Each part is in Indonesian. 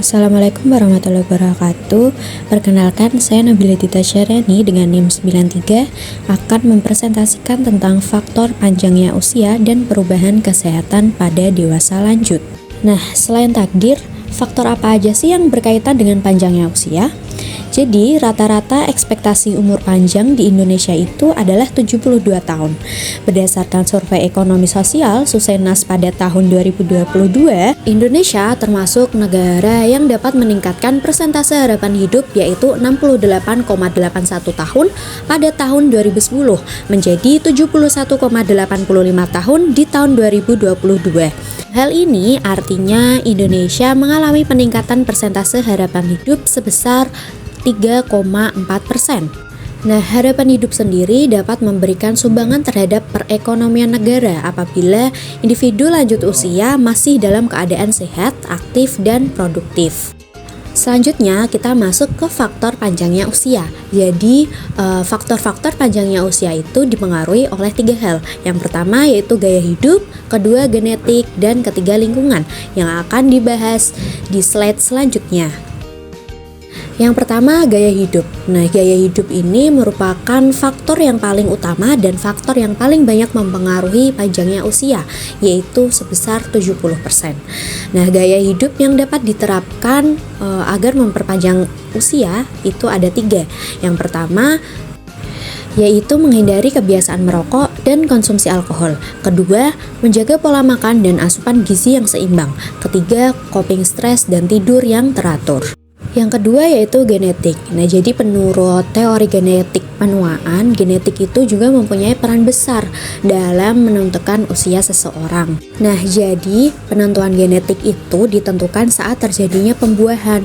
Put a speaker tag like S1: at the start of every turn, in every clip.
S1: Assalamualaikum warahmatullahi wabarakatuh. Perkenalkan, saya Nabila Dita Syariani dengan NIM 93 akan mempresentasikan tentang faktor panjangnya usia dan perubahan kesehatan pada dewasa lanjut. Nah, selain takdir, faktor apa aja sih yang berkaitan dengan panjangnya usia? Jadi, rata-rata ekspektasi umur panjang di Indonesia itu adalah 72 tahun. Berdasarkan survei ekonomi sosial Susenas pada tahun 2022, Indonesia termasuk negara yang dapat meningkatkan persentase harapan hidup yaitu 68,81 tahun pada tahun 2010 menjadi 71,85 tahun di tahun 2022. Hal ini artinya Indonesia mengalami peningkatan persentase harapan hidup sebesar 3,4%. Nah, harapan hidup sendiri dapat memberikan sumbangan terhadap perekonomian negara apabila individu lanjut usia masih dalam keadaan sehat, aktif, dan produktif. Selanjutnya kita masuk ke faktor panjangnya usia. Jadi faktor-faktor panjangnya usia itu dipengaruhi oleh 3 hal. Yang pertama yaitu gaya hidup, kedua genetik, dan ketiga lingkungan yang akan dibahas di slide selanjutnya. Yang pertama, gaya hidup. Nah, gaya hidup ini merupakan faktor yang paling utama dan faktor yang paling banyak mempengaruhi panjangnya usia, yaitu sebesar 70%. Nah, gaya hidup yang dapat diterapkan agar memperpanjang usia itu ada 3. Yang pertama, yaitu menghindari kebiasaan merokok dan konsumsi alkohol. Kedua, menjaga pola makan dan asupan gizi yang seimbang. Ketiga, coping stres dan tidur yang teratur. Yang kedua yaitu genetik. Nah, jadi menurut teori genetik penuaan, genetik itu juga mempunyai peran besar dalam menentukan usia seseorang. Nah, jadi penentuan genetik itu ditentukan saat terjadinya pembuahan.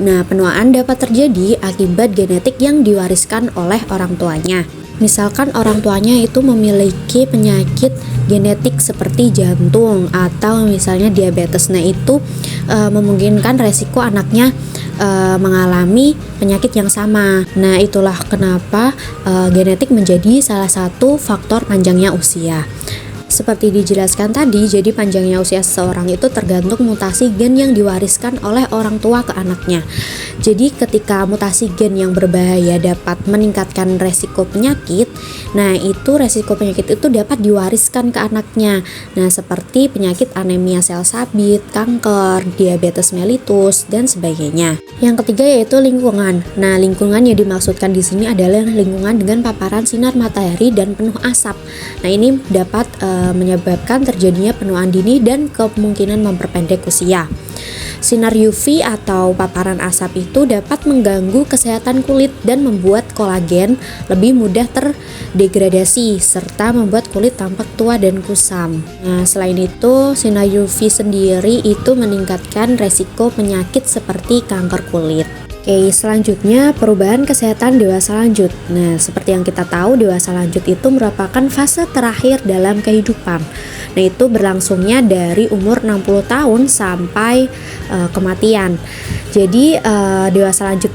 S1: Nah, penuaan dapat terjadi akibat genetik yang diwariskan oleh orang tuanya. Misalkan orang tuanya itu memiliki penyakit genetik seperti jantung atau misalnya diabetes. Nah, itu memungkinkan resiko anaknya mengalami penyakit yang sama. Nah, itulah kenapa genetik menjadi salah satu faktor panjangnya usia. Seperti dijelaskan tadi, jadi panjangnya usia seseorang itu tergantung mutasi gen yang diwariskan oleh orang tua ke anaknya. Jadi ketika mutasi gen yang berbahaya dapat meningkatkan resiko penyakit, nah itu resiko penyakit itu dapat diwariskan ke anaknya. Nah, seperti penyakit anemia sel sabit, kanker, diabetes mellitus, dan sebagainya. Yang ketiga yaitu lingkungan. Nah, lingkungan yang dimaksudkan di sini adalah lingkungan dengan paparan sinar matahari dan penuh asap. Nah, ini dapat menyebabkan terjadinya penuaan dini dan kemungkinan memperpendek usia. Sinar UV atau paparan asap itu dapat mengganggu kesehatan kulit dan membuat kolagen lebih mudah terdegradasi serta membuat kulit tampak tua dan kusam. Nah, selain itu, sinar UV sendiri itu meningkatkan resiko penyakit seperti kanker kulit. Oke, selanjutnya perubahan kesehatan dewasa lanjut. Nah, seperti yang kita tahu, dewasa lanjut itu merupakan fase terakhir dalam kehidupan. Nah, itu berlangsungnya dari umur 60 tahun sampai kematian. Jadi, dewasa lanjut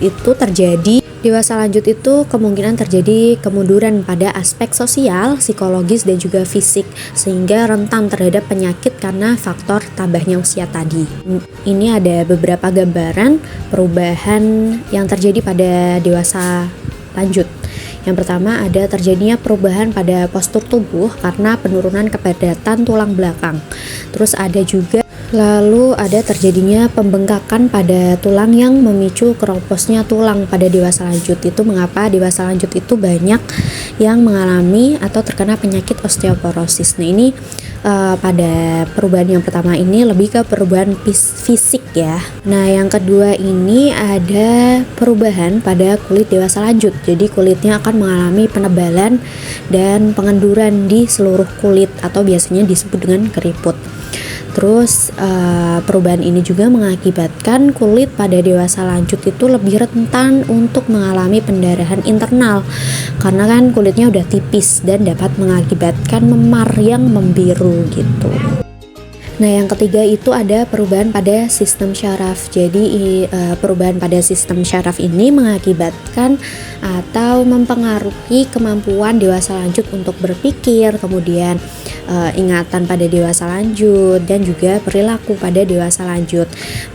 S1: itu kemungkinan terjadi kemunduran pada aspek sosial, psikologis, dan juga fisik, sehingga rentan terhadap penyakit karena faktor tambahnya usia tadi. Ini ada beberapa gambaran perubahan yang terjadi pada dewasa lanjut. Yang pertama ada terjadinya perubahan pada postur tubuh karena penurunan kepadatan tulang belakang. Terus ada terjadinya pembengkakan pada tulang yang memicu keroposnya tulang pada dewasa lanjut. Itu mengapa dewasa lanjut itu banyak yang mengalami atau terkena penyakit osteoporosis. Nah, ini pada perubahan yang pertama ini lebih ke perubahan fisik ya. Nah, yang kedua ini ada perubahan pada kulit dewasa lanjut. Jadi kulitnya akan mengalami penebalan dan pengenduran di seluruh kulit atau biasanya disebut dengan keriput. Terus perubahan ini juga mengakibatkan kulit pada dewasa lanjut itu lebih rentan untuk mengalami pendarahan internal karena kan kulitnya udah tipis dan dapat mengakibatkan memar yang membiru gitu. Nah, yang ketiga itu ada perubahan pada sistem syaraf. Jadi perubahan pada sistem syaraf ini mengakibatkan atau mempengaruhi kemampuan dewasa lanjut untuk berpikir, kemudian ingatan pada dewasa lanjut, dan juga perilaku pada dewasa lanjut.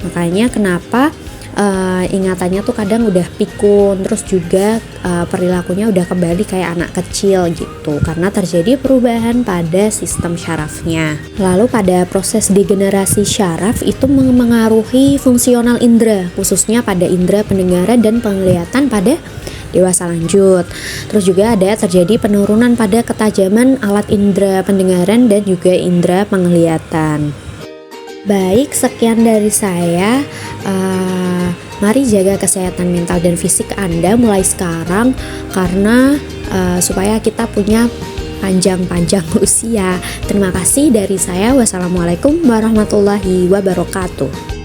S1: Makanya kenapa ingatannya tuh kadang udah pikun, terus juga perilakunya udah kembali kayak anak kecil gitu, karena terjadi perubahan pada sistem syarafnya. Lalu pada proses degenerasi syaraf itu mengaruhi fungsional indera, khususnya pada indera pendengaran dan penglihatan pada dewasa lanjut. Terus juga ada terjadi penurunan pada ketajaman alat indera pendengaran dan juga indera penglihatan. Baik, sekian dari saya. Mari jaga kesehatan mental dan fisik Anda mulai sekarang, karena supaya kita punya panjang-panjang usia. Terima kasih dari saya. Wassalamualaikum warahmatullahi wabarakatuh.